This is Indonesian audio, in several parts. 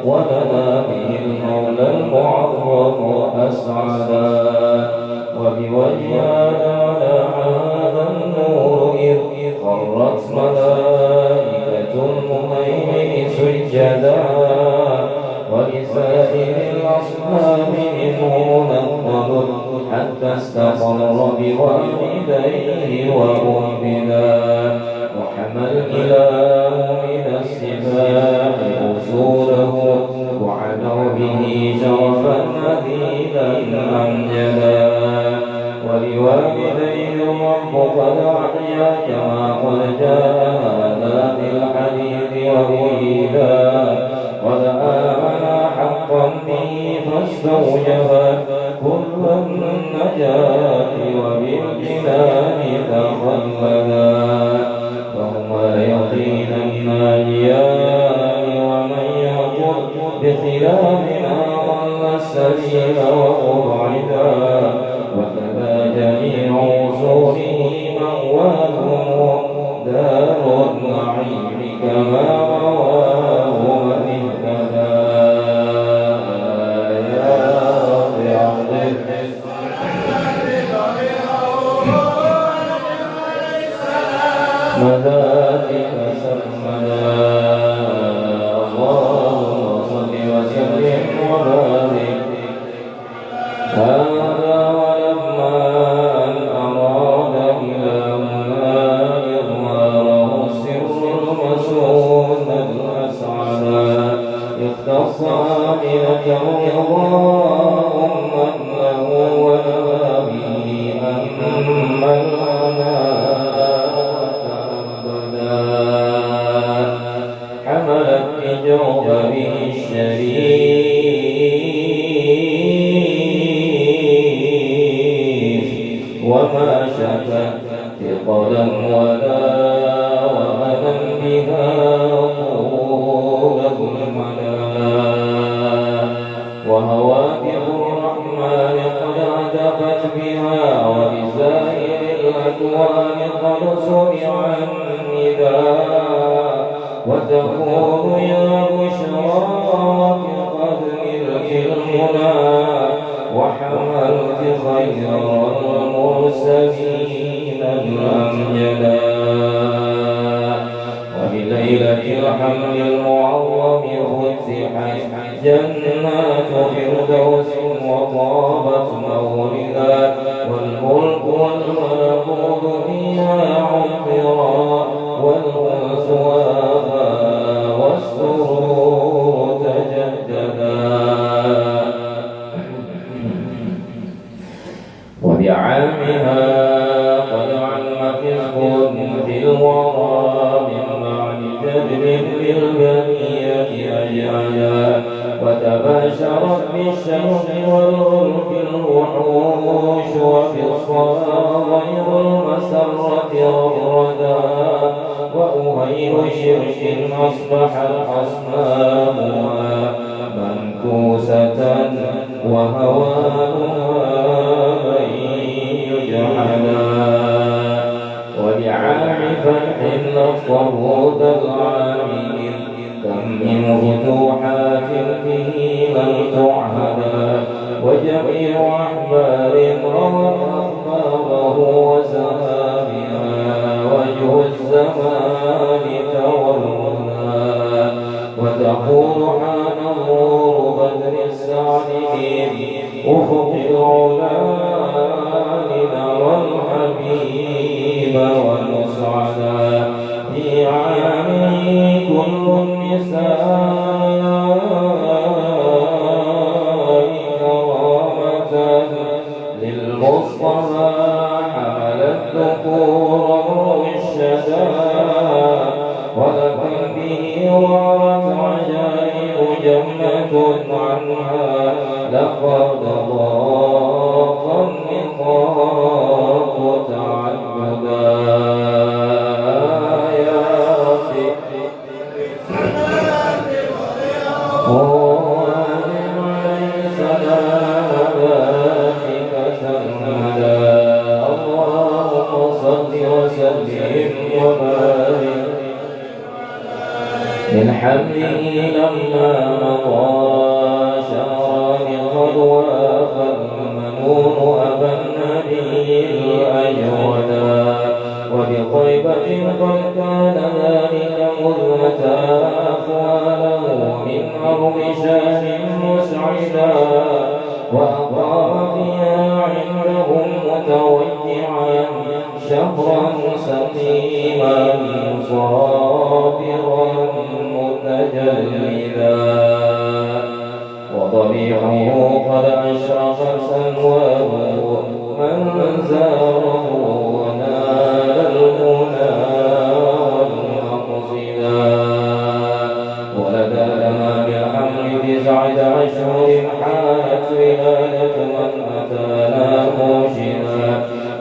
ولنا به المولى المعظم أسعدا وبوجه آدم هذا النور إذ قرت ملائكة المهيمن سجدا ولسائر الأصنام منه نقض حتى استقر بوالديه وأهبدا وحمى الإله من السباع أصوله وعنوا به شرفا مديدا أمجدا ولوالديه ربك الأحيا كما قد جاء هذا بالحديث وأريدا قد آمن حقا به فاستوجب كل النجاة وبالجنان تخلدا فهما يقينا الناجيان ومن يقل بخلافنا ضل السبيل وأبعدا وكذا جميع وصوله موالهم دار النعيم كما رواه من اهتدى مذاتك سرمدا اللهم صل وسلم وبارك هذا ولما أن أراد إلهنا إظهاره السر المسؤول الأسعدا اختص آمنة رضاهم من له ولا به أما الأنام حملت بجوهره الشريف وما شكت ثقلا ولا وهنا بها طول الملا وهواتف الرحمن قد عتقت بها ولسائر الأكوان قد سمع النداء وتقول يا بشرى قد ملك المنى وحملت خير المرسلين الأمجدا وبليلة الحمل المعظم فتحت جنات فردوس وطابت موردا والملك والملكوت فيها عطرا والأنس وافى والسرور تجددا وبعامها قد عم فسق في الورى من بعد جدل بالبنية أجعلا وتباشرت بالشمس والغلب الوحوش وفي الصفا غير المسرة رغدا وأهيب شرك أصبحت أصنامها منكوسة وهوانها ولعام فتح الطرود العامل كم من فتوحات به لم تعهدا وجميع أحبار روت أخباره وسهامها وجه الزمان تولنا وتقول حان نور بدر السعدين أفق العلا نرى الحبيب والمسعدا في عامه كل النساء كرامة للمصطفى حملت ذكورا رشدا ولكن به ورت عجائب جنة عنها لقد ضاق النقاب تعبدا يا ربي وأنعم عليه سلام ذاتك سرمدا اللهم صل وسلم وبارك من حمله لما مضى شهران قد وافى المنون أبا النبي الأجودا وبطيبة قد كان ذلك مذ أقواله من أرض شام مسعدا وأقام فيها عندهم متوجعا شهرا سقيما صابرا متجلدا وضبيعه قد أشرق سنواه من زاره ونال المنى والمقصدا ولدى تمام الحمل 19 حالت ولادة من أتانا مرشدا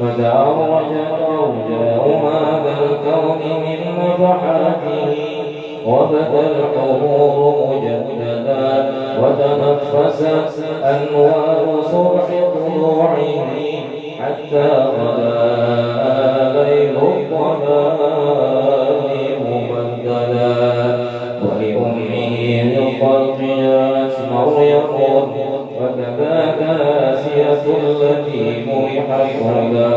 فتعرج أرجاء هذا الكون من نفحاته وبدا الحضور مجددا وتنفست أنوار صبح طلوعه حتى غدا ليل الظلام مبددا ولأمه للخلق جاءت مريم وكذاك آسية التي منحت هدى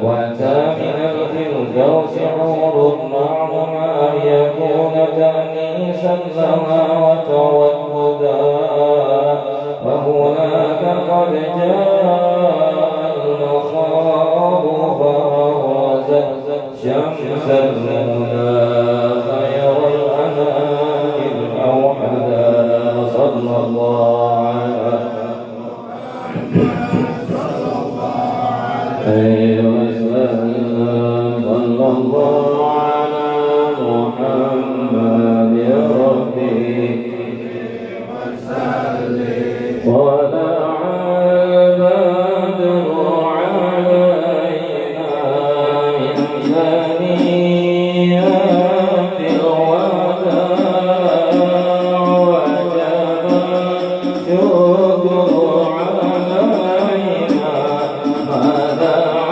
وأتى من الفردوس حور معهما ليكون تأنيسا لها وتوددا وهناك قد جاء المخاض فأبرزت شمس الهدى خير الأنام الأوحدا صلى الله عليه وسلم صلى الله على محمد يا ربي طلع البدر علينا من ثنيات الوداع وجب الشكر علينا ما دعا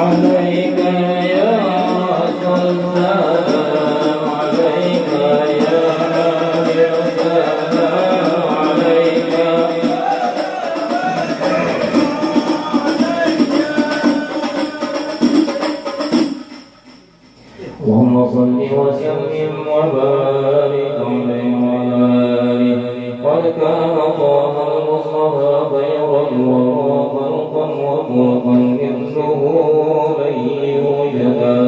عليك يا سلام عليك يا نبي السلام عليك اللهم صل وسلم وبارك عليه وعلى آله قد كان الله المصطفى خيرا وخلقا وخلقا مثله لن يوجدا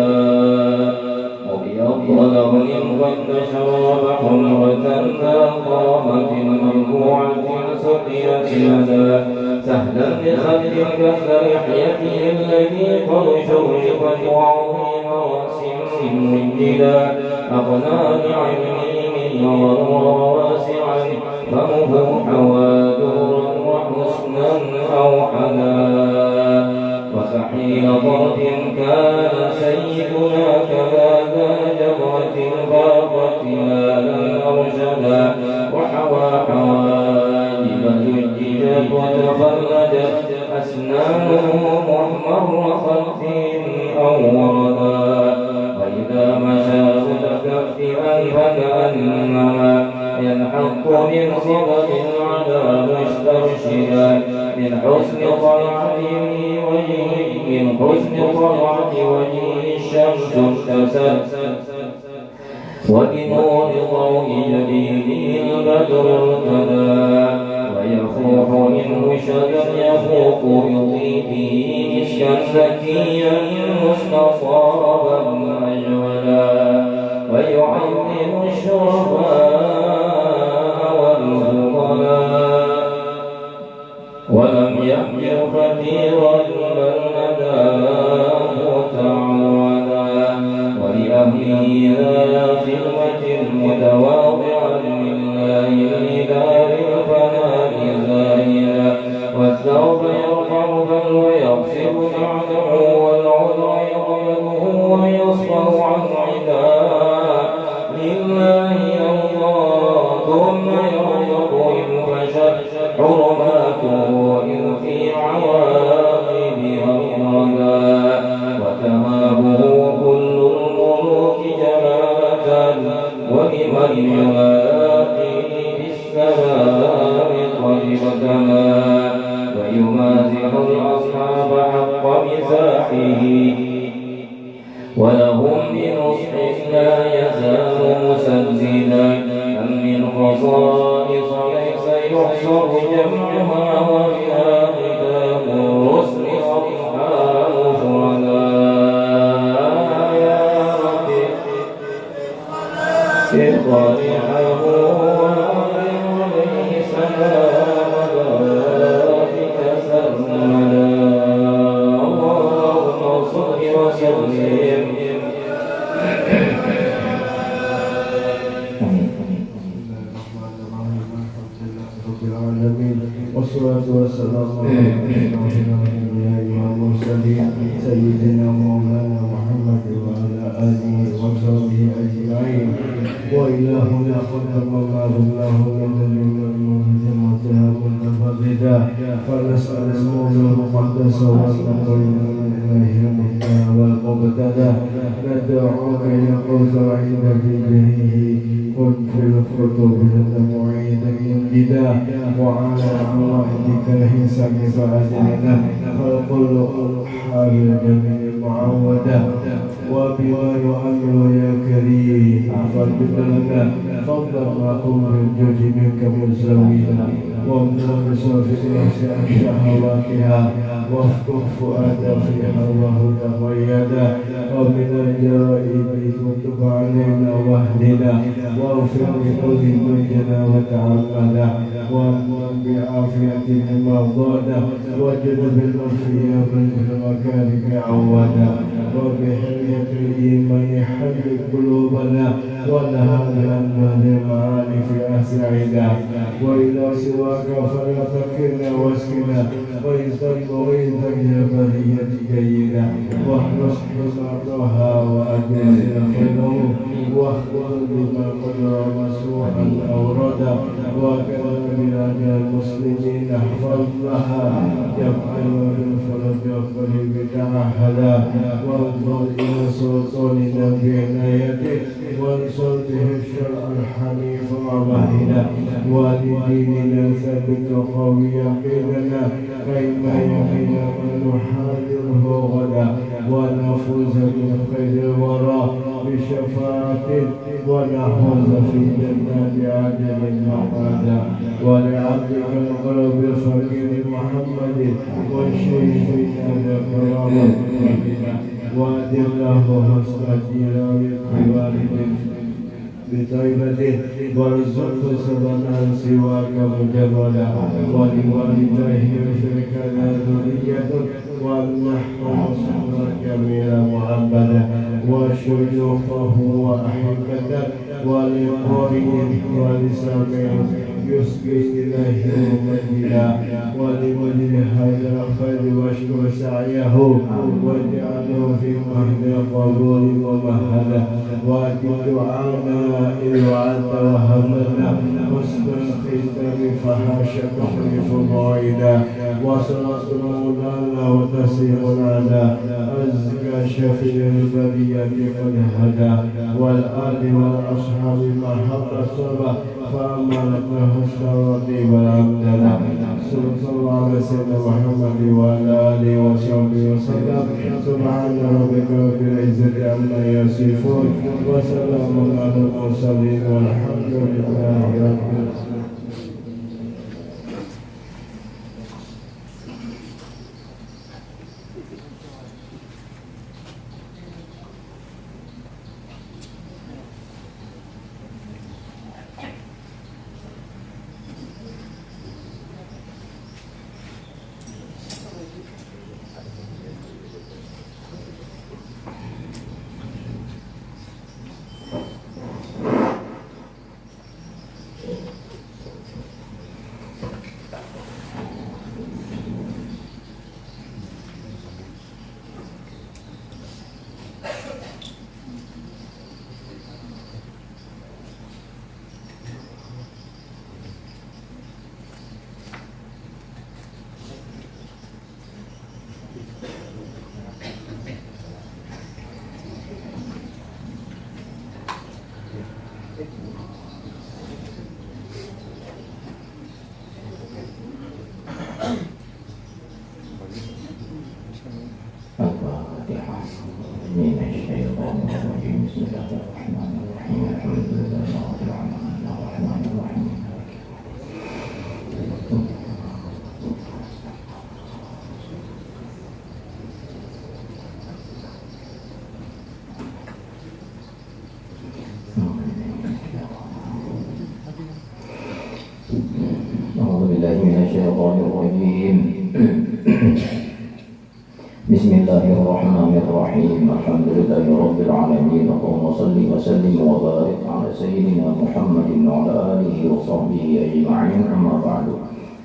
وبأفضل غنم قد تشرب حمرة ذا قامة مرفوعة سقيت لدى سهلا بخد كاللحيته الذي قد شرفت وعظيم رأس مجدا أغنى بعلمه نظرا واسعا فمه حوادرا وحسنا أوحدا وفحيل طرف كان سيدنا كذا جبرة البرقة مالا أرشدا وحوى حواجب زججت وتخلدت أسنانه محمر خلف أو وردا وإذا مشى متكفئا فكأنما ينحط من صدق على مسترشدا من حسن طلعته وجهه الشمس ابتست وبنور ضوء جبينه البدر ارتدى ويفوح منه شجر يفوق بطيبه مسكا زكيا مستطابا أجولا ويعظم الشرفاء والفضلاء ولم يحجر كثيرا بل نداه تعودا ولأهله ذا خدمة متواضعا لله لدار الفناء زاهدا والثوب يرفع بل ويغسل بعده والعذر يقبله ويصفر عن عداه لله الله ثم يرزق إن فشت حرماته وإن في عواقبها الردى وتهابه كل الملوك جلالة ولمن يلاقي بالسلام طيبتنا ويمازح الأصحاب حق مزاحه ولهم بنصح لا يزال مسددا أم من خصائص ليس يحصر جمعها وفيها كتاب الرسل أصحاب شهداء يا رب اطلعه وعليه سلام ذاتك سرمدا اللهم صل وسلم والصلاة والسلام على الأنبياء والمرسلين سيدنا مولانا محمد وعلى آله وصحبه أجمعين وإلهنا قدم الله من المؤمنين وتهاب متفردا فنسأل المولى المقدس والمكرم والمبتدى ندعوك يا قوس عند في جهه كن في الخطوب معيدا ينجدا وعلى موعدك الحساب فأجلنا فالكل حال الجميع معودا وبما يؤمل يا كريم فاجد لنا فضلا معكم بالجود منك مزودا وامنع بصرف نفس عن شهواتها وافتح فؤاد في هواه ميدا ومن الجرائم تب علينا واهدنا واغفر لكل ذنوبنا وتعمدا وامن بعافية مرضانا واجلب المنفي من المكارم عودا وبحلية الإيمان حرك قلوبنا ونهانا عن المعارف أسعدا وإلى سواك فلا تكلنا واسكنا وإذا يا برية جيدا واحرص بسعتها وأجلنا خيره واخذ بما قدر مسوعا أوردا وكان بلاد المسلمين احفظ لها يفعل بالفرج والقلب تعهدا وانظر إلى سلطاننا بعنايته وانصر به الشرع الحنيف ومهدا ولديننا ثبت قويا قيلنا كيما يحيى ونحاذره غدا ونفوز من خير الورى بشفاعته ونحوز في جنات عدن مقعدا ولعبدك القلب الفقير محمد والشيخ هذا كرامة ربنا وادم له حسن الجيران بوالده بطيبته وارزقه سببا سواك مجردا ولوالديه يشرك ذريته وامنحه صبرا جميلا معبدا وشيوخه واحبته ولقارئه ولسامعه يسقي إليه مجدا ولوجه هذا الخير واشكر سعيه واجعله في مهد قبول ومهدا واجب دعانا إذ وعدت وهبنا حسن الختام فحاشا تحرف ضعيدا وصلاة مولانا وتسليم على أزكى شفيع البرية قد هدى والآل والأصحاب ما حق الصبا فأمانته الشرطي والعبدنا صلى الله على سيدنا محمد وعلى آله وصحبه وسلم سبحان ربك رب العزة عما يصفون وسلام على المرسلين والحمد لله رب العالمين. Bismillahirrahmanirrahim. Alhamdulillahirabbil Allahumma salli wa sallim wa barik ala sayyidina Muhammadin wa ala alihi wa sahbihi ajma'in. Amma ba'du.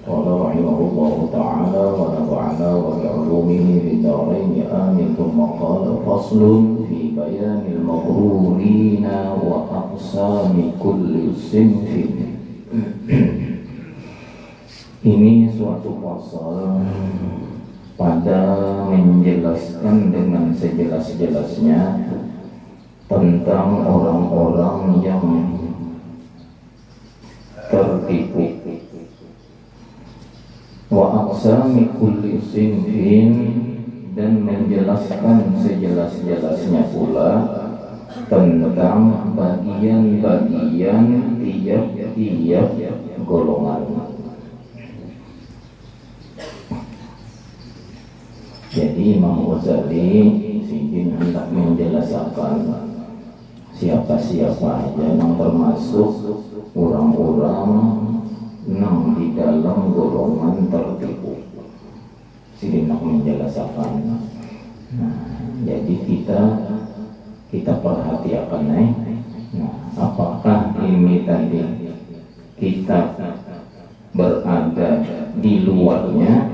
Qala rahimahullahu ta'ala wa nafa'ana wa bi'ulumihi fid dharain amin. Thumma qala faslun fi bayanil maghrurina wa aqsami kulli sinfin. Ini suatu pasal pada menjelaskan dengan sejelas-jelasnya tentang orang-orang yang tertipu. Wa aqsami kulli sinfin, dan menjelaskan sejelas-jelasnya pula tentang bagian-bagian tiap-tiap golongan. Jadi Imam Ghazali ingin hendak menjelaskan siapa-siapa aja yang termasuk orang-orang yang di dalam golongan tertipu. Sini nak menjelaskan. Nah, jadi kita perhatikan apakah ini tadi kita berada di luarnya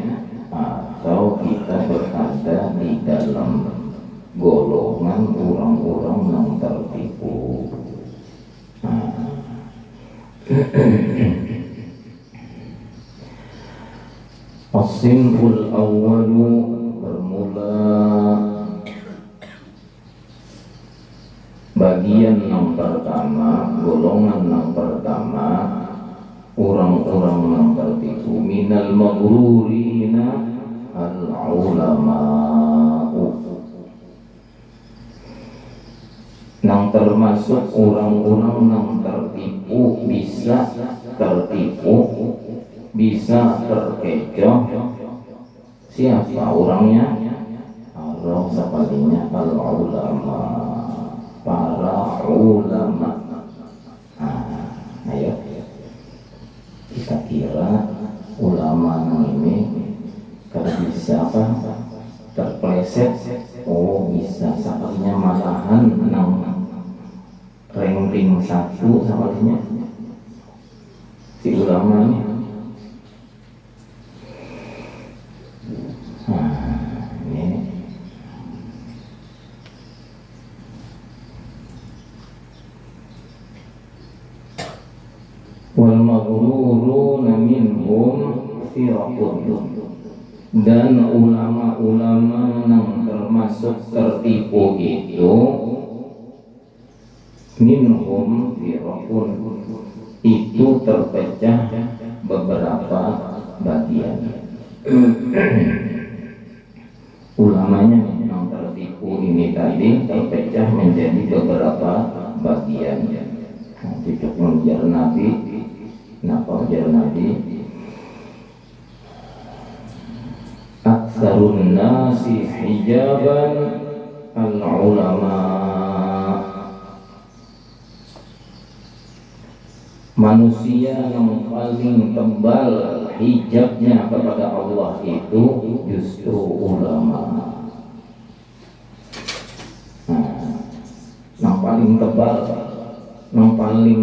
atau kita berada di dalam golongan orang-orang yang tertipu. As-sinful awwalu bermula bagian yang pertama, golongan yang pertama, orang-orang yang tertipu minal maghrurina al-ulama'u, yang termasuk orang-orang yang tertipu, bisa tertipu, bisa terkecoh. Siapa orangnya? Allah sepalinya al-ulama, para ulama. Ayo kita kira ulama ini kalau bisa apa terpleset, oh bisa sepalinya malahan ranking 1 sepalinya si ulama ini. Wal maghruruna minhum firaqun, dan ulama-ulama yang termasuk tertipu itu minhum firaqun, itu terpecah beberapa bagian. Ulamanya yang tertipu ini tadi terpecah menjadi beberapa bagian. Cucuk mengejar Nabi, napa ujar Nabi? Aktsarun nasi hijaban al-ulama, manusia yang paling tebal hijabnya kepada Allah itu justru ulama. Yang paling tebal, yang paling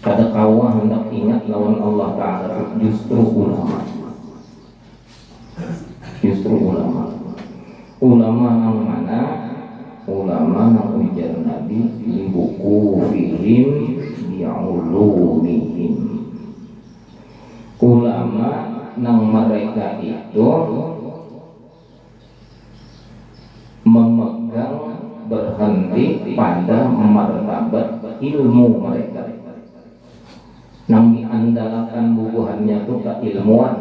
kada kawah hendak ingat lawan Allah Ta'ala justru ulama. Justru ulama. Ulama yang mana? Ulama yang ujar Nabi di buku fihim bi'ulumihim. Ulama yang mereka itu memegang, berhenti pada martabat ilmu mereka, yang diandalkan bubuhannya itu keilmuan,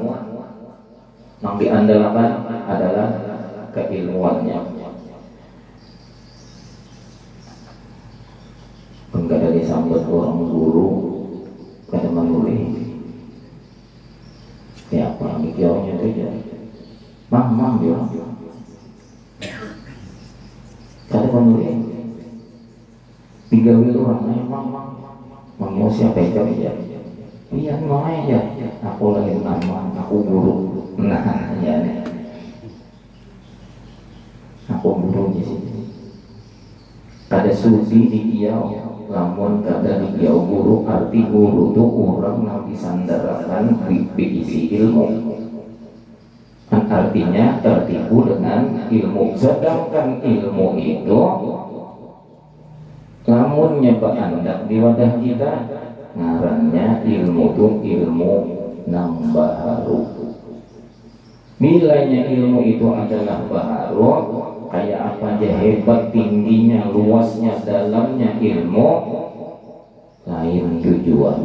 yang diandalkan adalah keilmuannya. Enggak ada disambut orang guru kada menulis siapa yang dikiranya saja mang dia kada menulis tiga orang mang siapa ya iya mau aja aku lagi nama aku guru nah ya aku guru di sini kada suci di dia lamun kada di dia guru, arti guru itu orang yang disandarakan berisi ilmu, kan artinya tertipu dengan ilmu. Sedangkan ilmu itu lamun nyebak andak di wadah kita ngarannya ilmu itu ilmu nang baharu. Nilainya ilmu itu adalah baharu. Kayak apa aja hebat, tingginya, luasnya, dalamnya ilmu, lain tujuan.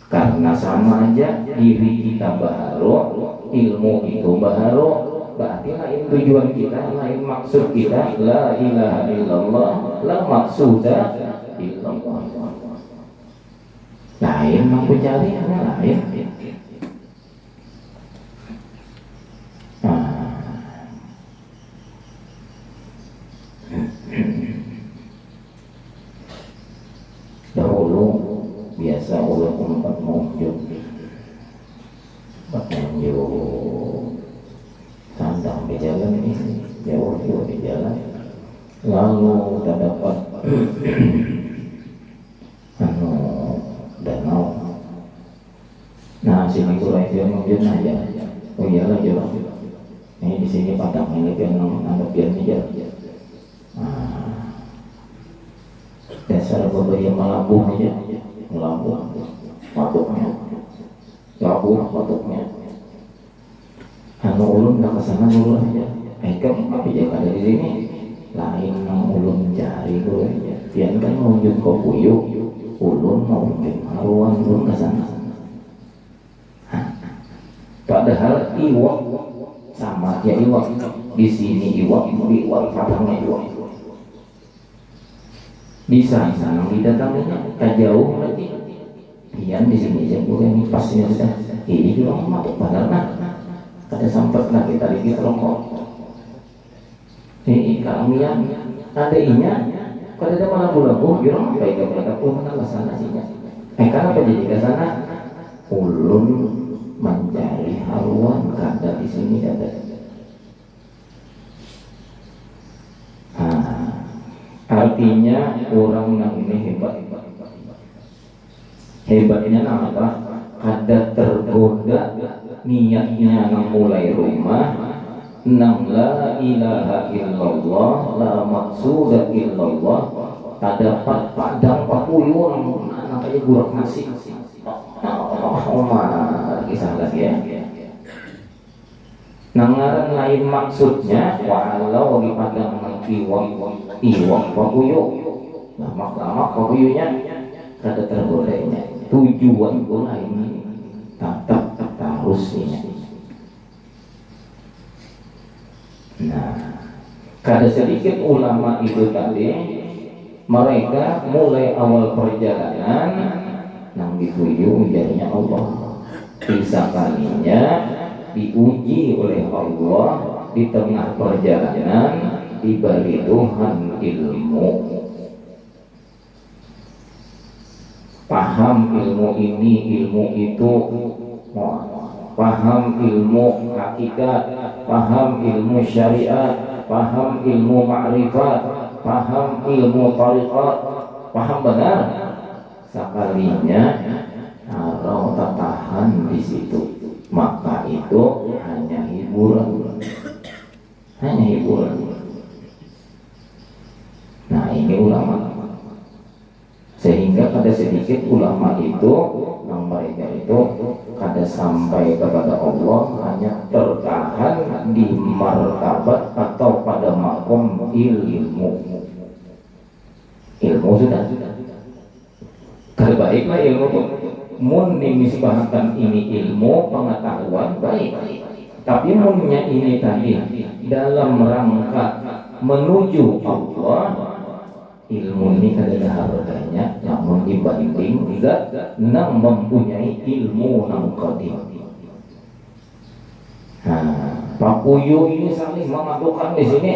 Karena sama aja diri kita baharu, ilmu itu baharu, berarti lain tujuan kita, lain maksud kita. La ilaha illallah, la maksuda illallah. Lain mampu cari lain. Dahulu biasa ulah umpat mojok sandang di jalan ini, jauh di jalan, lalu terdapat danau. Nah sini kurang dia mojok aja. Oh iyalah jauh. Ini di sini padang ini kan anggap biar aja. dasar beberapa melambung aja, melambung patuknya, labuh patuknya. Anu ulun nggak kesana dulu aja. Kamu apa ya ada di sini? Lain nang ulun cari dulu aja. Pian kan mau jumpa kuyuk, ulun mau jumpa haruan ulun kesana. Padahal iwak sama ya iwak di sini iwak padangnya iwak. Bisa sana didatanginya tak jauh berarti. Pian di sini aja bukan pasnya sudah. Ini juga masuk benar nah. Ada sampai nah kita dikit rokok. Ini kami yang ada inya. Kalau ada malam lagu, jurang baik kepada pun mana sana sihnya. Karena apa jadi ke sana? Ulun mencari haruan kada di sini ada. Artinya orang yang ini hebat. Hebatnya apa? Kada tergoda niatnya nang mulai rumah nang la ilaha illallah la maksuda illallah ada padang papuyun nang kayak gurak nasi kisah lagi ya nang ngaran lain maksudnya walau di padang iwak papuyun lama papuyunnya kada tergodanya tujuan gula ini tetap harus ini. Nah, kada sedikit ulama itu tadi mereka mulai awal perjalanan nang dituju ujarnya Allah. Bisa kalinya diuji oleh Allah di tengah perjalanan diberi Tuhan ilmu. Paham ilmu ini, ilmu itu, paham ilmu hakikat, paham ilmu syariat, paham ilmu ma'rifat, paham ilmu tariqat, paham benar. Sekalinya kalau tak tahan di situ, maka itu hanya hiburan, hanya hiburan. Nah ini ulama. Sehingga pada sedikit ulama itu yang mereka itu kada sampai kepada Allah hanya tertahan di martabat atau pada makom ilmu sudah terbaiklah ilmu itu mun dimisbahkan ini ilmu pengetahuan baik tapi munnya ini tadi dalam rangka menuju Allah ilmu ini kadang harganya namun dibanding zat nang mempunyai ilmu nang qadim. Papuyu ini saling memadukan di sini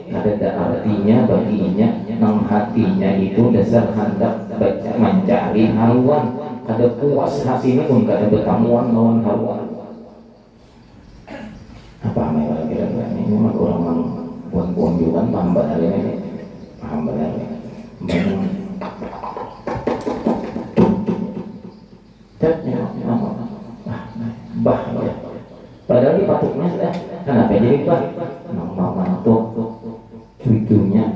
ada artinya baginya nang hatinya itu dasar hendak baca mencari haluan ada puas hati ini pun kada bertamuan lawan haluan. Apa namanya kira-kira ini memang orang buan-buan juga paham benar ini paham benar ini. Bah ya. Padahal di patuknya sudah kenapa jadi bah? Mama tuh cucunya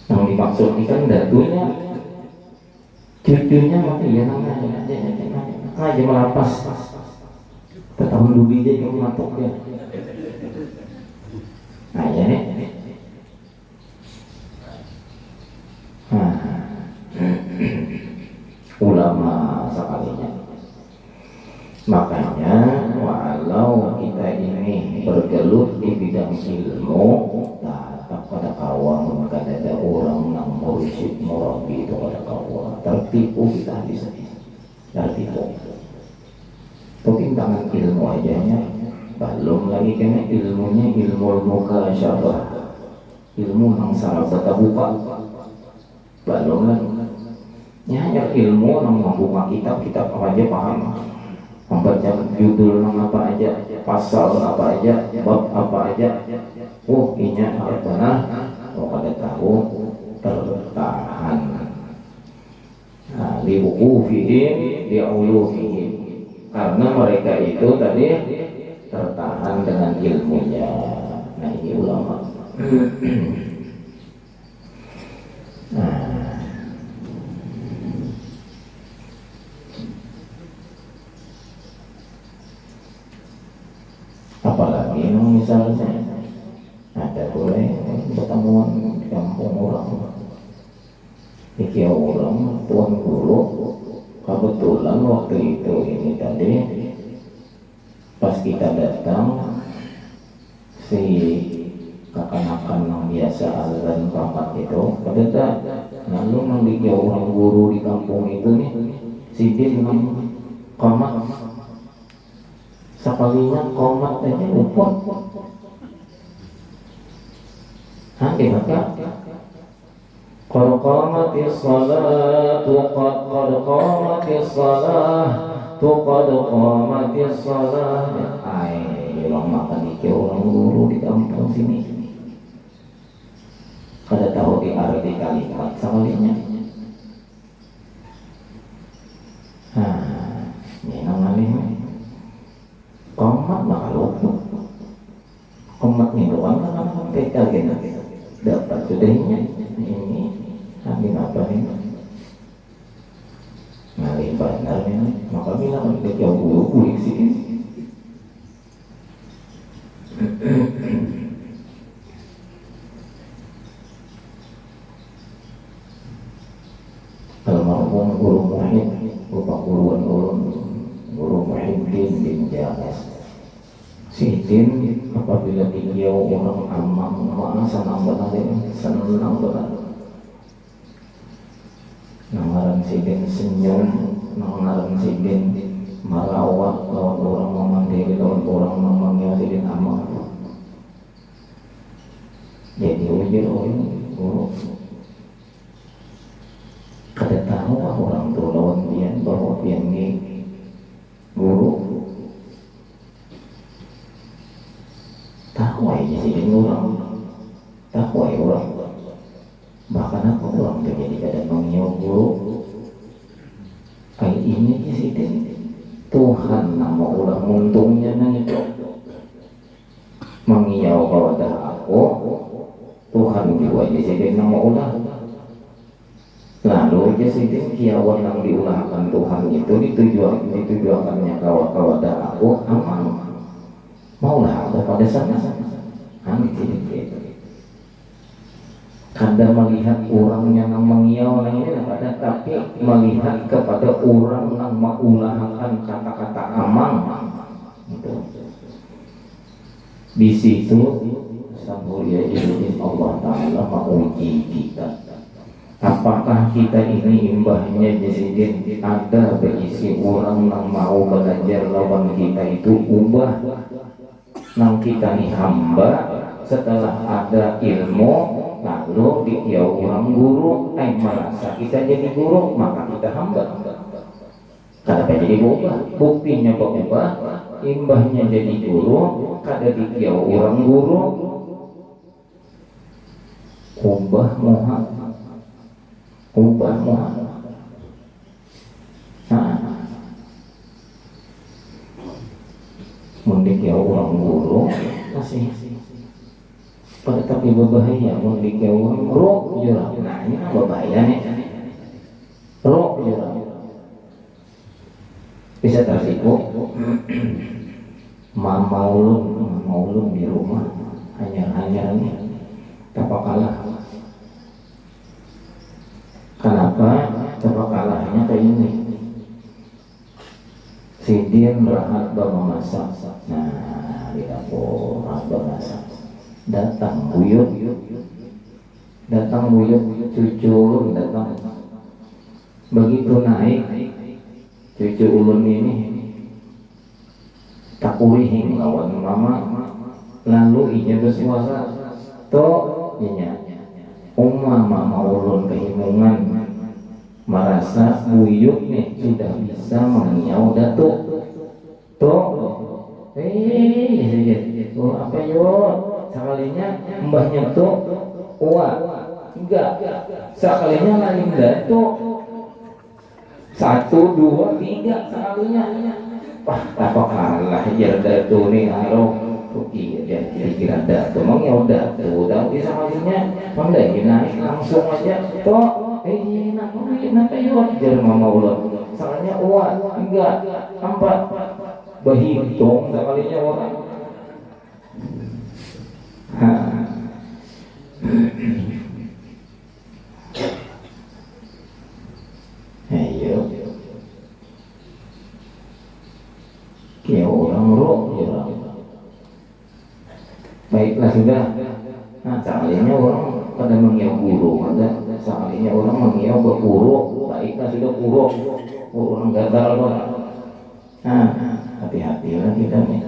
yang dimaksud ini kan datunya cucunya maka ya namanya aja melapas tahun dubi aja yang matuk ya. Nah ya nih. Ulama sekalinya. Makanya walau kita ini bergelut di bidang ilmu, tetap pada kawan kada ada orang yang mursyid murabi itu pada kawan tertipu kita di sini, tertipu. Tangan ilmu aja nya, belum lagi kena ilmunya ilmu mukasyafah, ilmu yang salah buka, belum lagi. Ya ilmu nang membuka kitab apa aja paham, membaca judul nang apa aja, pasal apa aja, bab apa aja. Ini benar, kada tahu tertahan. Li wuqufihim li ulufihim. Karena mereka itu tadi tertahan dengan ilmunya. Nah ini ulama. Apalagi misalnya ada boleh pertemuan di kampung orang, iki orang tuan guru kebetulan waktu itu ini tadi pas kita datang si kakak-kakak yang biasa azan papat itu kata lalu nanti orang guru di kampung itu nih si din komat sekalinya komat aja upot di maka qad qamatis salatu qad qamatis salatu qad qamatis salah. Orang makan iki orang guru di kampung sini kada tahu di arti kalimat sekalinya. Ini namanya komat makhluk komat nih doang kan kita gitu dapat sudahnya ini ambil apa nih ngalih benar ini maka bilang kita jauh guru sih. Almarhum guru Muhid bapak guruan guru Muhyiddin bin James si Din apabila dia orang amam senang benar namaran si Din senyum namaran si Din merawat lawan orang memandiri lawan orang memanggil si Din amam jadi ujir orang guru kada tahu orang tu lawan pian bahwa pian ni guru tahu aja sih orang tahu aja orang bahkan apa orang terjadi kada mengiau guru kayak ini sih Tuhan nama orang untungnya nanya mengiau kepada aku Tuhan juga jadi nama ulah lalu jadi kiawan yang diulahkan Tuhan itu ditujuannya kepada aku aman maulah ada pada sana gitu kada melihat orang yang mengiau ini pada tapi melihat kepada orang yang mengulahkan kata-kata aman gitu. Di situ Sang Mulia Izin Allah Ta'ala menguji kita apakah kita ini imbahnya jadi ada berisi orang yang mau belajar lawan kita itu ubah nang kita ni hamba setelah ada ilmu lalu dia orang guru merasa kita jadi guru maka kita hamba kada jadi berubah buktinya berubah imbahnya jadi guru kada dia orang guru ubah moha mundik ya orang guru masih pada tapi berbahaya mundik ya orang roh jurang nah ini berbahaya nih roh jurang bisa tersipu maulun di rumah hanya nih tanpa kalah kenapa tanpa kalahnya kayak ini si dia merahat memasak nah di dapur memasak datang buyut cucu ulun datang begitu naik cucu ulun ini tak kurihing lawan mama lalu inya bersuasa toh inya mama ulun kehimungan merasa buyut nih sudah bisa mengiau datuk toh apa yuk sekalinya mbahnya tuh enggak sekalinya lain datuk 1, 2, 3 sekalinya apa kalah jar datuk nih halo dia kira datuk mengiau datuk tapi sekalinya pandai naik langsung aja toh kenapa yuk jar mama ulun soalnya enggak 4 berhitung sekalinya orang Ayo, kayak orang roh, orang. Baiklah sudah. Nah, seandainya orang pada mengiau guru, seandainya orang mengiau berpuru, baiklah sudah puru, orang gagal orang. Nah, hati-hatilah kita nih.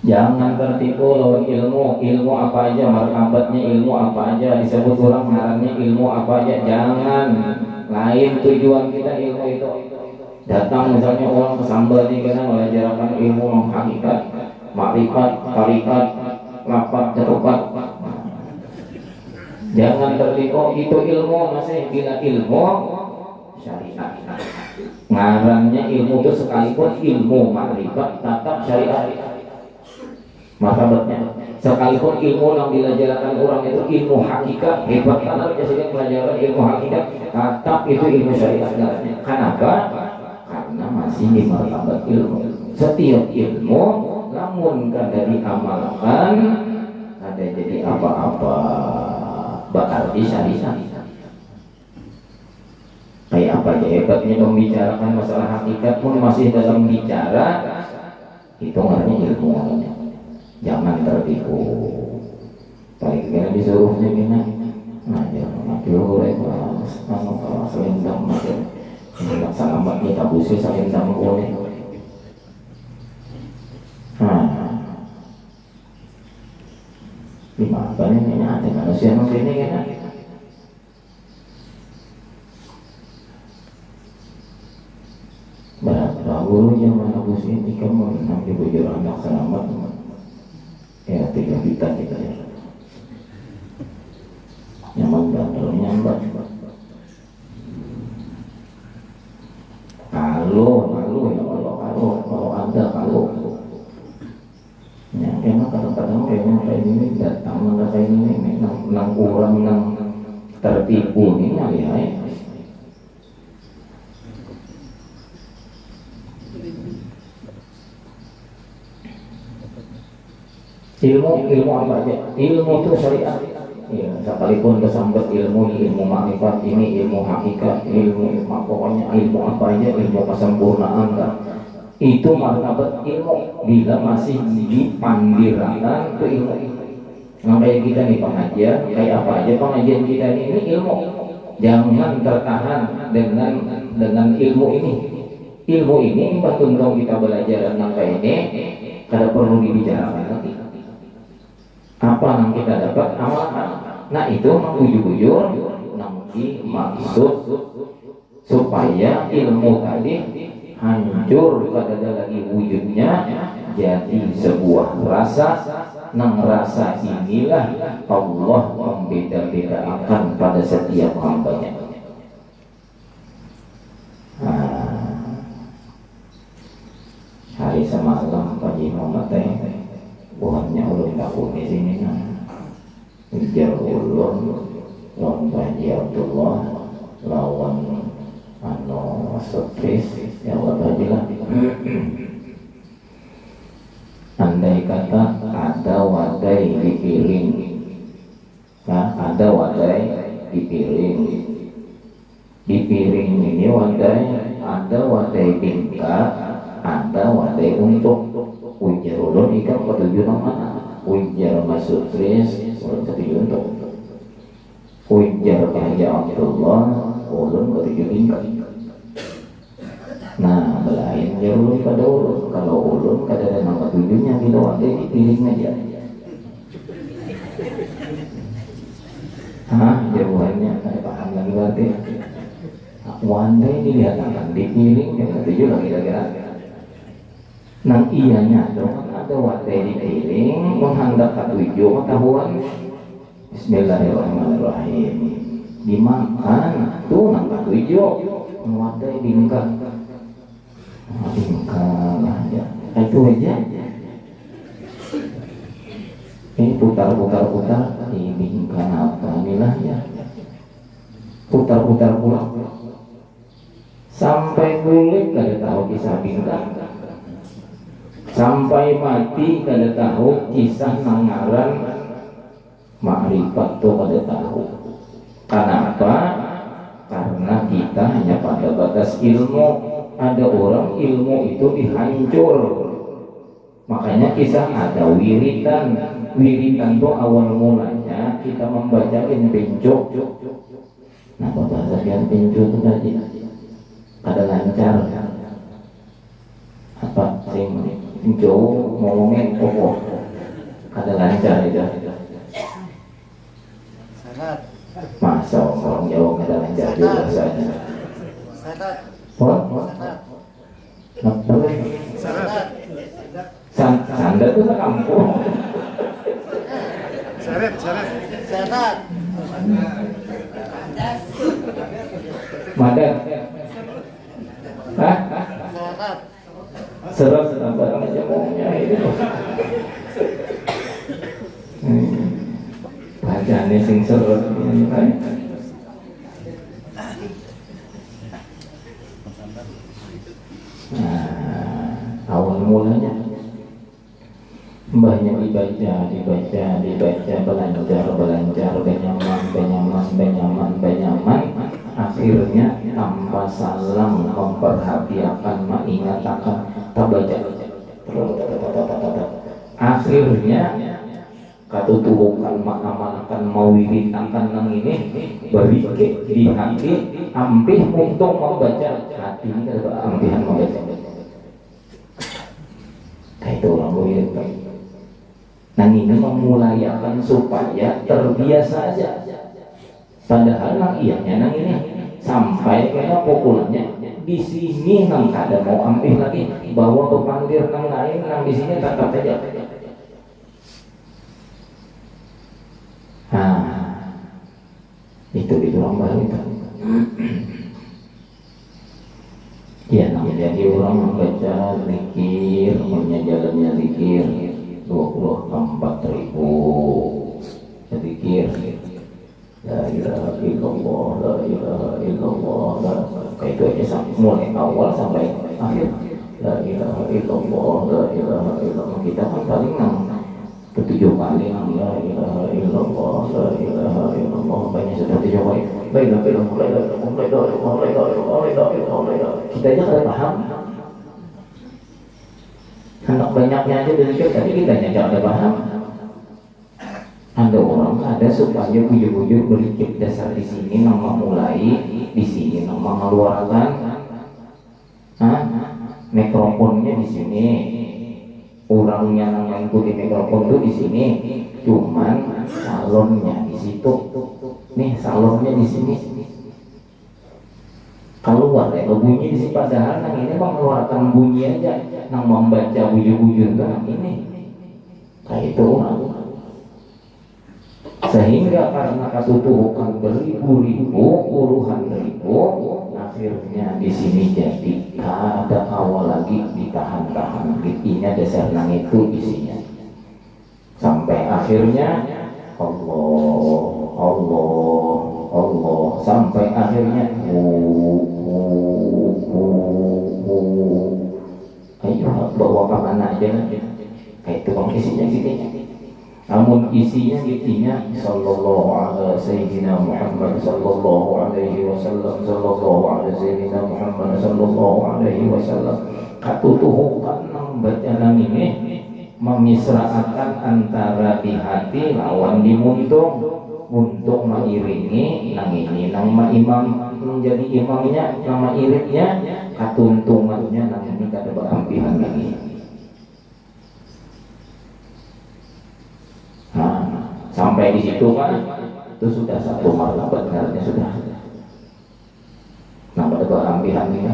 Jangan tertipu lawan ilmu apa aja, martabatnya ilmu apa aja, disebut orang ngarannya ilmu apa aja, jangan. Lain tujuan kita ilmu itu. Datang misalnya orang ke Sambal nih karena mengajarkan ilmu hakikat, makrifat, tarikat, lapat, cepat. Jangan tertipu, itu ilmu masih bila ilmu syariat. Ngarannya ilmu itu sekalipun ilmu makrifat tetap syariat. Martabatnya sekalipun ilmu yang diajarkan orang itu ilmu hakikat, hebat banget biasanya pelajaran ilmu hakikat, tetap itu ilmu syariat. Kenapa? Karena masih di martabat ilmu. Setiap ilmu namun kada diamalkan kada jadi apa-apa, berarti syariat. Kayak apa aja hebatnya membicarakan masalah hakikat pun masih dalam bicara, itu namanya ilmu. Jangan tertipu. Paling kira disuruhnya gini, ngajar ngajar selendang macam ini selamat nih tabusi selendang boleh. Lima apa nih ada manusia ini kan? Berapa guru yang tabusi ini kamu nanti bujur anak selamat. Ya 3 juta kita ya. Nyaman bandel nyambat. Kalau ada. Ya emang kadang-kadang kayak ini datang kayak ini nang kurang nang tertipu nih ya. Ilmu apa aja? Ilmu itu syariat. Ya, sekalipun kesambat ilmu makrifat ini, ilmu hakikat, ilmu pokoknya ilmu apa aja, ilmu kesempurnaan kan. Itu martabat ilmu bila masih dipandirakan ke ilmu. Nah, kayak kita nih pengajian, kayak apa aja pengajian kita ini ilmu. Jangan tertahan dengan ilmu ini. Ilmu ini betul kita belajar tentang kayak ini, kada perlu dibicarakan nanti. Apa yang kita dapat amalkan. Nah itu ujung-ujung nanti maksud supaya ilmu tadi hancur pada lagi wujudnya jadi sebuah rasa. Nang rasa inilah Allah membeda-bedakan pada setiap hambanya. Hari semalam pagi Muhammad buahnya ulun takut di sini ujar ulun lawan Haji Abdullah lawan stres ya wadajilah. Andai kata ada wadai di piring, ada wadai di piring. Di piring ini wadai, ada wadai tingkat, ada wadai untuk. Ujar ulun ikan ketujuh mana? Ujar masuk tris, ulun ketujuh untuk. Ujar Haji Abdullah, ulun ketujuh tingkat. Nah, belain dia ulun pada ulun. Kalau ulun kada ada nama ketujuhnya, kita wadai dipiring aja. Jawabannya kada paham lagi berarti. Wadai dilihatkan dipiring yang ketujuh lagi kira-kira. Nang ianya dong ada wadai di piring menghendak ketujuh tahuan. Bismillahirrahmanirrahim. Dimakan tuh nang ketujuh wadai bingkak. Bingkak aja. Itu aja. Ini putar. Ini bingkak apa inilah ya. Putar pulang. Sampai kulit kada tahu kisah bingkak. sampai mati kada tahu kisah nangaran makrifat tuh kada tahu. Kenapa? Karena kita hanya pada batas ilmu. Ada orang ilmu itu dihancur. Makanya kisah ada wiritan. Wiritan itu awal mulanya kita membacain pencuk. Nah, bahasa yang pencuk itu tadi ada lancar. Apa sih pencuk ngomongin pokok ada lancar itu. Masa orang Jawa ada lancar juga bahasanya. Sandat itu sekampung. Seret. Madat. Hah? Seret barang aja ngomongnya itu. Bacaan sing seret ini kan. Awal mulanya mbahnya dibaca, benyaman, akhirnya tanpa salam memperhatikan, mengatakan tak baca, akhirnya katutuhukan mengamalkan mawiridakan nang ini berikik di hati ampih untuk membaca hati ini ada ampihan membaca kayak itu orang wirid. Nah ini memulayakan supaya terbiasa aja. Padahal nang ianya nang ini sampai kena pukulannya di sini nang kada mau ampih lagi bawa pemandir nang lain nang di sini tetap aja. Itu orang baru itu. Ya namanya jadi orang membaca zikir, punya jalannya zikir 24.000 zikir. La ilaha illallah, la ilaha illallah. Kayak itu aja mulai awal sampai akhir. La ilaha illallah, la ilaha illallah. Kita kan paling 7 kali la ilaha illallah, la ilaha illallah. Banyak sudah 7 kali. Kita aja kada paham. Anak banyaknya aja berzikir, tapi kita aja kada paham. Ada orang ada supaya bujur-bujur berikir dasar di sini nama mulai, di sini nama mengeluarkan, mikrofonnya di sini, orangnya yang ngikuti mikrofon itu di sini, cuman salonnya di situ, nih salonnya di sini, keluar ya bunyi di sini padahal nang ini mengeluarkan bunyi aja, nang membaca bujur-bujur kan ini, kayak itu orang. Sehingga karena katutuhukan beribu-ribu, puluhan ribu, akhirnya di sini jadi ada awal lagi ditahan-tahan. Ini dasar nang itu isinya. Sampai akhirnya Allah sampai akhirnya ayo bawa ke mana aja kayak itu bang isinya gitu. Namun isinya intinya sallallahu alaihi sayyidina Muhammad sallallahu alaihi wasallam sallallahu alaihi sayyidina Muhammad sallallahu alaihi wasallam katutuhukan membaca nang ini memisraakan antara di hati lawan di muntung untuk mengiringi nang ini nang imam menjadi imamnya nama iringnya katuntungannya nang ini kada berampihan lagi. Sampai di situ kan itu sudah satu martabat sebenarnya sudah. Nah pada keampihan ini.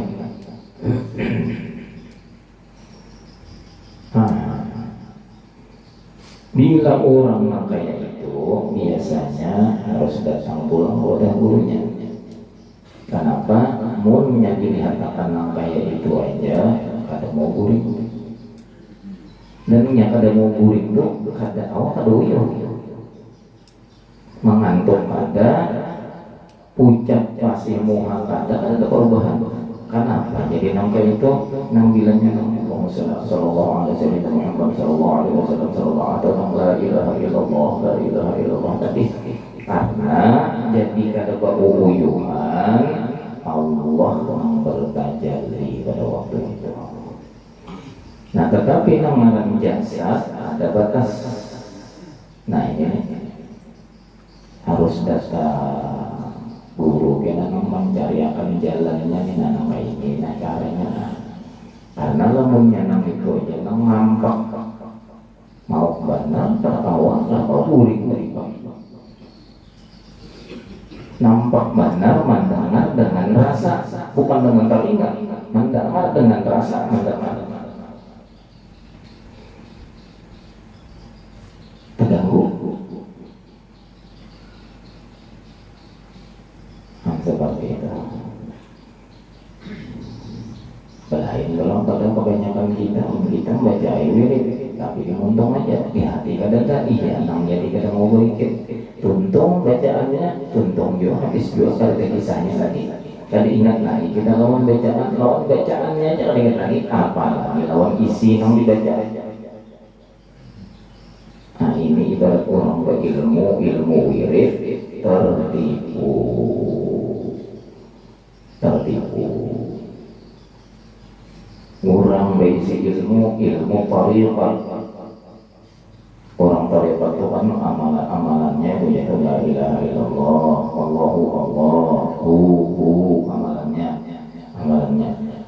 Bila orang kayak itu biasanya harus datang pulang kepada gurunya. Kenapa? Munnya dilihatkan nang kayak itu aja kada mau guring. Dan yang kada mau guring itu kada awak kada uyuh. Mengantuk pada pucat masih muha kada ada perubahan. Kenapa? Jadi nang kayak itu nang bilangnya nang sallallahu alaihi wasallam Muhammad sallallahu alaihi wasallam sallallahu alaihi wasallam la ilaha illallah la ilaha illallah tadi karena jadi kata keuyuhan Allah bertajalli pada waktu itu. Nah tetapi nama jasad ada batas. Nah ini harus dasar guru kita mencari akan jalannya ini nama ini nah caranya karena lemunnya nang itu aja nang nampak mau benar tertawa apa burik nampak benar mendengar dengan rasa bukan dengan telinga mendengar dengan rasa mendengar terganggu seperti itu. Belain kalau kadang kebanyakan kita baca ini tapi untung aja di hati kadang iya nang jadi kadang mau berikir tuntung bacaannya tuntung juga habis juga kali kisahnya tadi ingat lagi kita lawan bacaannya jangan ingat lagi apa lagi lawan isi nang dibaca. Nah ini ibarat orang berilmu wirid tertipu ngurang basic ilmu tariqat orang tariqat itu kan amalannya yaitu la ilaha illallah wallahu allahu amalannya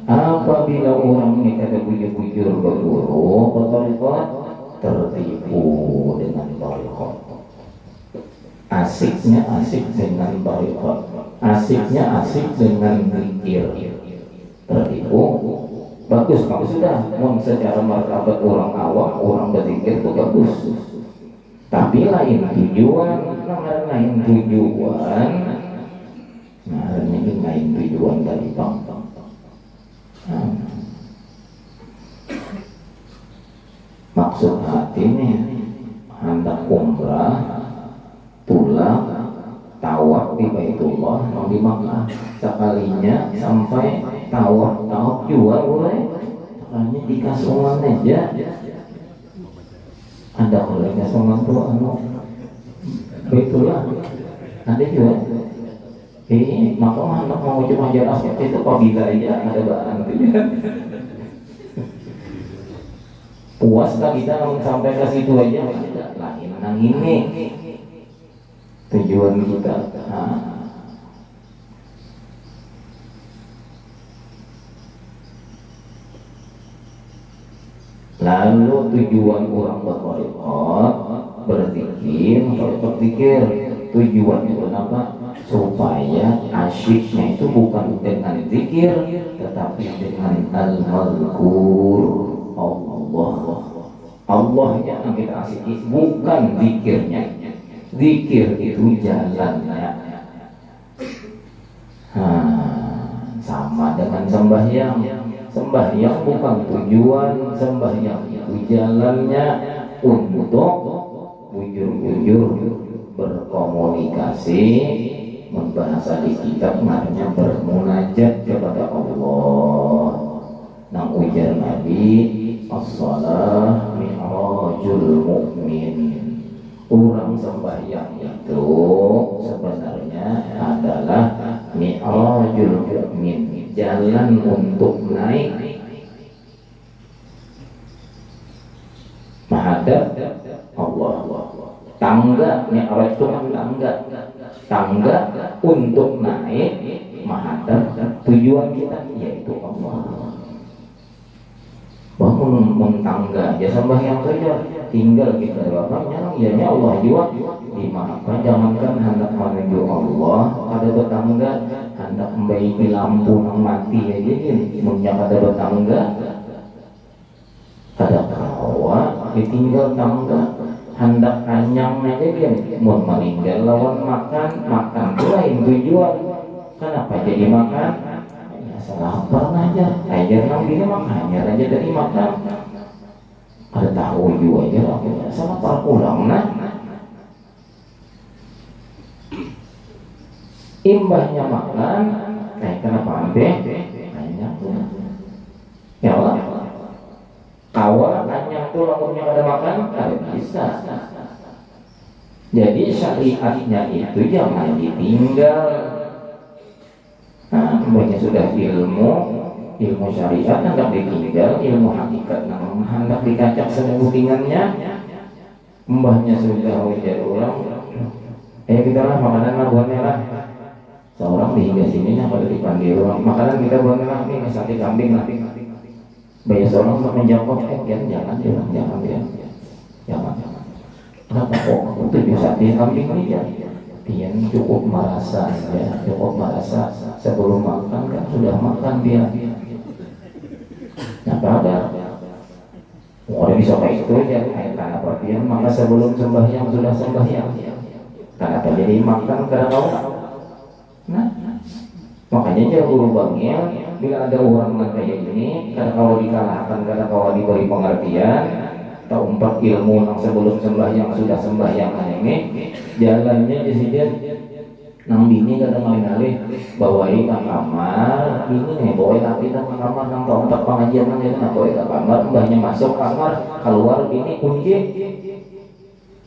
apabila orang ini kata bujur berguru tariqat tertipu dengan tariqat asiknya asik dengan tariqat asiknya asik dengan zikir tertipu bagus kalau sudah secara martabat orang awam orang berzikir itu bagus tapi lain tujuan ini lain tujuan tadi bang maksud hati ini hendak umrah pulang tawaf di Baitullah mau di Makkah sekalinya sampai tawaf juga boleh hanya di kasongan aja ada oleh kasongan tuh Baitullah ada juga maka hendak mau cuma jarak seperti itu apabila aja ada barang itu puas tak kita sampai ke situ aja lain nang ini tujuan kita. Lalu tujuan orang bertariqat berzikir tujuan itu apa? Supaya asyiknya itu bukan dengan zikir tetapi dengan al-mazkur Allah yang kita asyiki bukan zikirnya. Zikir itu jalannya. Sama dengan sembahyang. Sembahyang bukan tujuan, sembahyang itu jalannya untuk bujur-bujur berkomunikasi, membahasa di kitab namanya bermunajat kepada Allah. Nang ujar Nabi, as-salah mi'rajul mu'min. Orang sembahyang itu sebenarnya adalah mi'rajul mu'min, jalan untuk naik menghadap Allah. Tangga mi'raj itu tangga untuk naik menghadap tujuan kita yaitu Allah. Bangun tangga aja sembahyang saja tinggal kita bapaknya ianya Allah juga dimaafkan. Jangankan hendak menuju Allah ada tetangga hendak membaiki lampu yang mati aja gini menjak ada tetangga ada kawa ditinggal tangga hendak kanyang aja gini mau meninggal lawan makan itu lain tujuan kenapa jadi makan salah pernah aja nang dini makanya aja dari makan ada tahu juga aja lah sama para pulang imbahnya makan kenapa ambil banyak ya Allah tuh lamunnya pada makan, kada bisa. Jadi syariatnya itu jangan ditinggal. Nah, banyak sudah ilmu syariat hendak ditinggal, ilmu hakikat hendak dikacak semutingannya. Mbahnya sudah ujar ulang, kita lah makanan lah buahnya lah. Seorang hingga sini yang pada dipanggil orang makanan kita buahnya lah, ini sate kambing lah. Banyak seorang untuk menjawab, jangan. Kenapa kok tujuh sate kambing ini ya? Dia cukup merasa sebelum makan kan sudah makan dia. Nah pada orang bisa kayak itu ya, karena perhatian maka sebelum sembahyang sudah sembahyang. Kenapa jadi makan karena kau? Nah, makanya jangan guru bangil bila ada orang kayak gini, karena kau dikalahkan, karena kau diberi pengertian, atau umpat ilmu yang sebelum sembahyang sudah sembahyang ini, jalannya di sini nang bini kadang malih bawain ke kamar, bini nih bawain tapi ke kamar nang tahu untuk pengajian nang itu bawain ke kamar, mbahnya masuk kamar, keluar bini kunci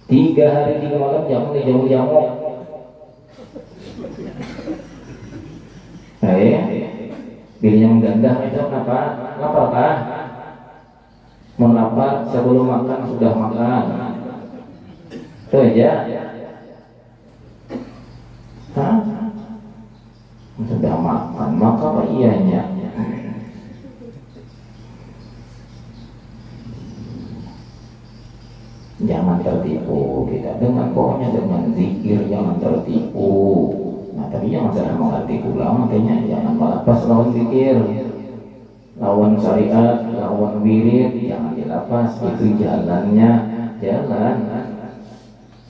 3 hari 3 malam jangan jamu. Bininya menggandah itu kenapa? Lapar? Mengapa sebelum makan sudah makan? Itu aja. Sudah makan, maka apa ianya? Jangan tertipu kita dengan zikir, jangan tertipu. Nah tapi jangan salah mengerti pula, makanya jangan melepas lawan zikir, lawan syariat, lawan wirid, jangan dilepas. Itu jalan.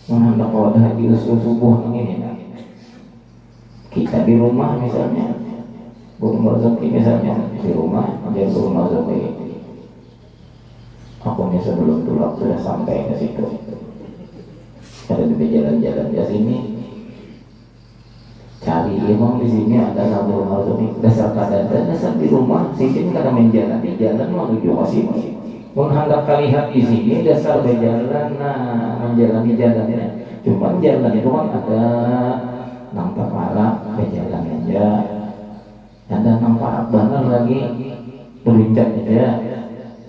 Menghendak wadah di subuh ini. Kita di rumah misalnya, belum rezeki misalnya di rumah, dia belum rezeki. Akunya sebelum tulak sudah sampai ke situ. Ada di jalan-jalan di sini. Cari imam di sini ada belum rezeki. Dasar di rumah, sini kada menjalan di jalan menuju masing-masing. Menghendak lihat di sini dasar berjalan, menjalani jalannya. Cuma jalan itu kan ada nampak parah berjalan aja, ada nampak benar lagi berlincah aja.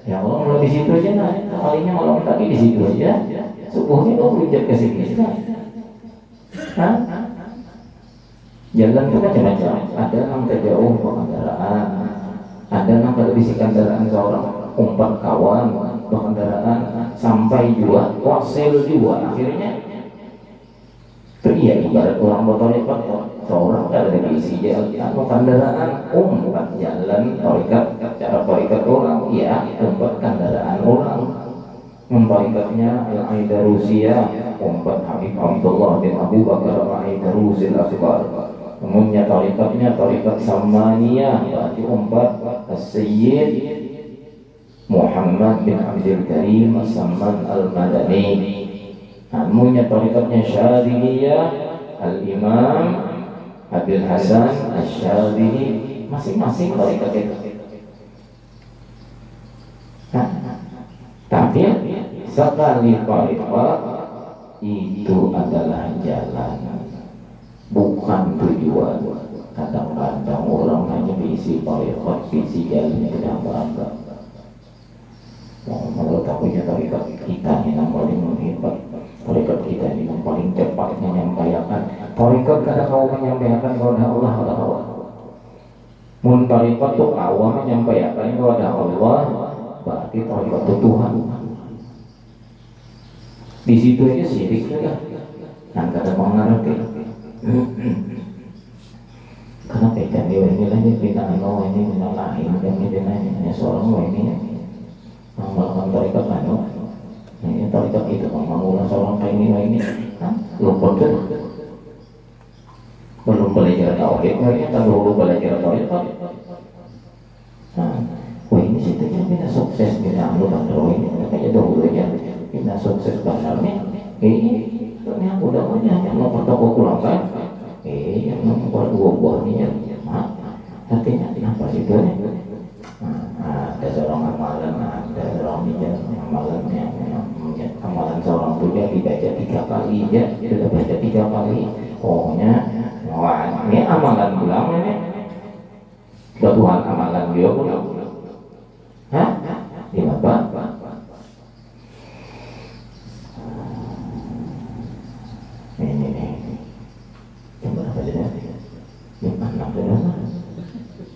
Ya Allah mulai di situ aja kalinya malam tadi di situ aja. Subuhnya kok berlincah ke sini aja. Jalan itu macam-macam. Ada yang terjauh pengendaraan, ada yang berbisik kendaraan seorang umpat kawan berkendaraan sampai juga wasil juga akhirnya ibarat orang motor seorang ada diisi jalan kendaraan umpat jalan cara torikat orang umpat kendaraan orang membaikatnya Al-Aidarusia umpat Habib Abdullah bin Abu Bakar Al-Aidarusil Akbar. Umumnya torikat Samaniyah berarti umpat As-Sayyid Muhammad bin Abdul Karim As-Samman Al-Madani. Umumnya tarikatnya Syadiliyah Al-Imam Abil Hasan Asy-Syadili, masing-masing tarikat itu. Tapi sekali tarikat itu adalah jalan, bukan tujuan. Kadang-kadang orang hanya visi tarikat, visi jalannya tidak beragam. Menurut aku ya tarikat kita yang paling hebat, tarikat kita ini yang paling cepat menyampaikan. Tarikat kada kau menyampaikan kepada Allah kepada Allah. Mun tarikat tu kau menyampaikan kepada Allah, berarti tarikat itu Tuhan. Di situ aja syirik sudah. Nah kada mengerti. Kenapa ikan dia ini lagi kita ini lain dan ini seorang ini melakukan tarikat ini tarikat itu mengulang seorang kayak ini lupa tuh belum belajar tauhid, ternyata belum belajar tauhid. Ini situnya kita sukses kita anulan ini kayak dahulu aja kita sukses banarnya ini udah banyak yang mau toko pulang kan yang mau dua buah nih artinya kenapa sih itu ada seorang amalan, ada seorang amalan waktunya dibaca 3 kali ya, sudah baca 3 kali. Pokoknya wah, ini amalan pulang ini. Tuhan amalan dia pulang. Hah? Kenapa? Ini. Coba apa saja? Ini anak berapa?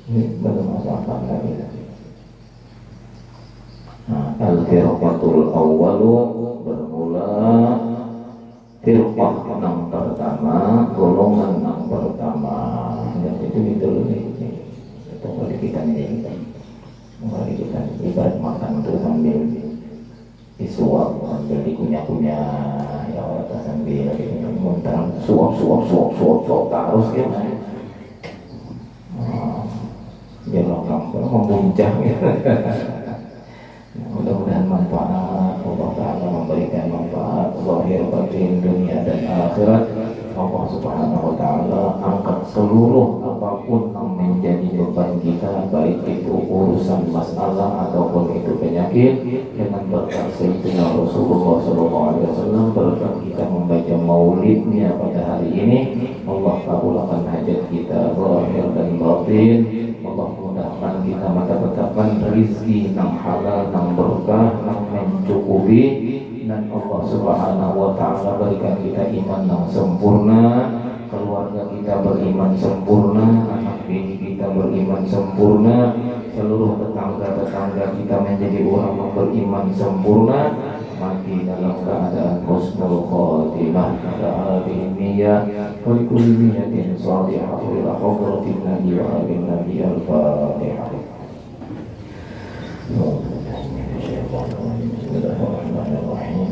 Ini baru masalah lagi. Al-firqatul awwalu bermula firqah yang pertama, golongan yang pertama. Dan itu dulu nih. Itu boleh kita ini. Mari kita ibarat makan itu sambil disuap, sambil dikunyah-kunyah, ya Allah, sambil muntah, suap terus gimana? Biar kamu memuncak gitu. Mudah-mudahan manfaat Allah Ta'ala memberikan manfaat zahir batin dunia dan akhirat. Allah Subhanahu wa Ta'ala angkat seluruh apapun yang menjadi beban kita, baik itu urusan masalah ataupun itu penyakit, dengan berkat Sayyidina Rasulullah SAW, berkat kita membaca maulidnya pada hari ini. Allah kabulkan hajat kita zahir dan batin. Allah mudahkan kita mendapatkan rizki yang halal, yang berkah, yang mencukupi, dan Allah Subhanahu wa Ta'ala berikan kita iman yang sempurna, keluarga kita beriman sempurna, anak bini kita beriman sempurna, seluruh tetangga-tetangga kita menjadi orang yang beriman sempurna, mati dalam keadaan husnul khotimah. Hadhihi niyyah wa kullu niyyatin shalihah ila hadratin nabi wa alin nabi al-fatihah. Bismillahirrahmanirrahim.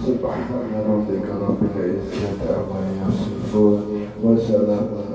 Subhana rabbika rabbil izzati amma yasifun wa salamun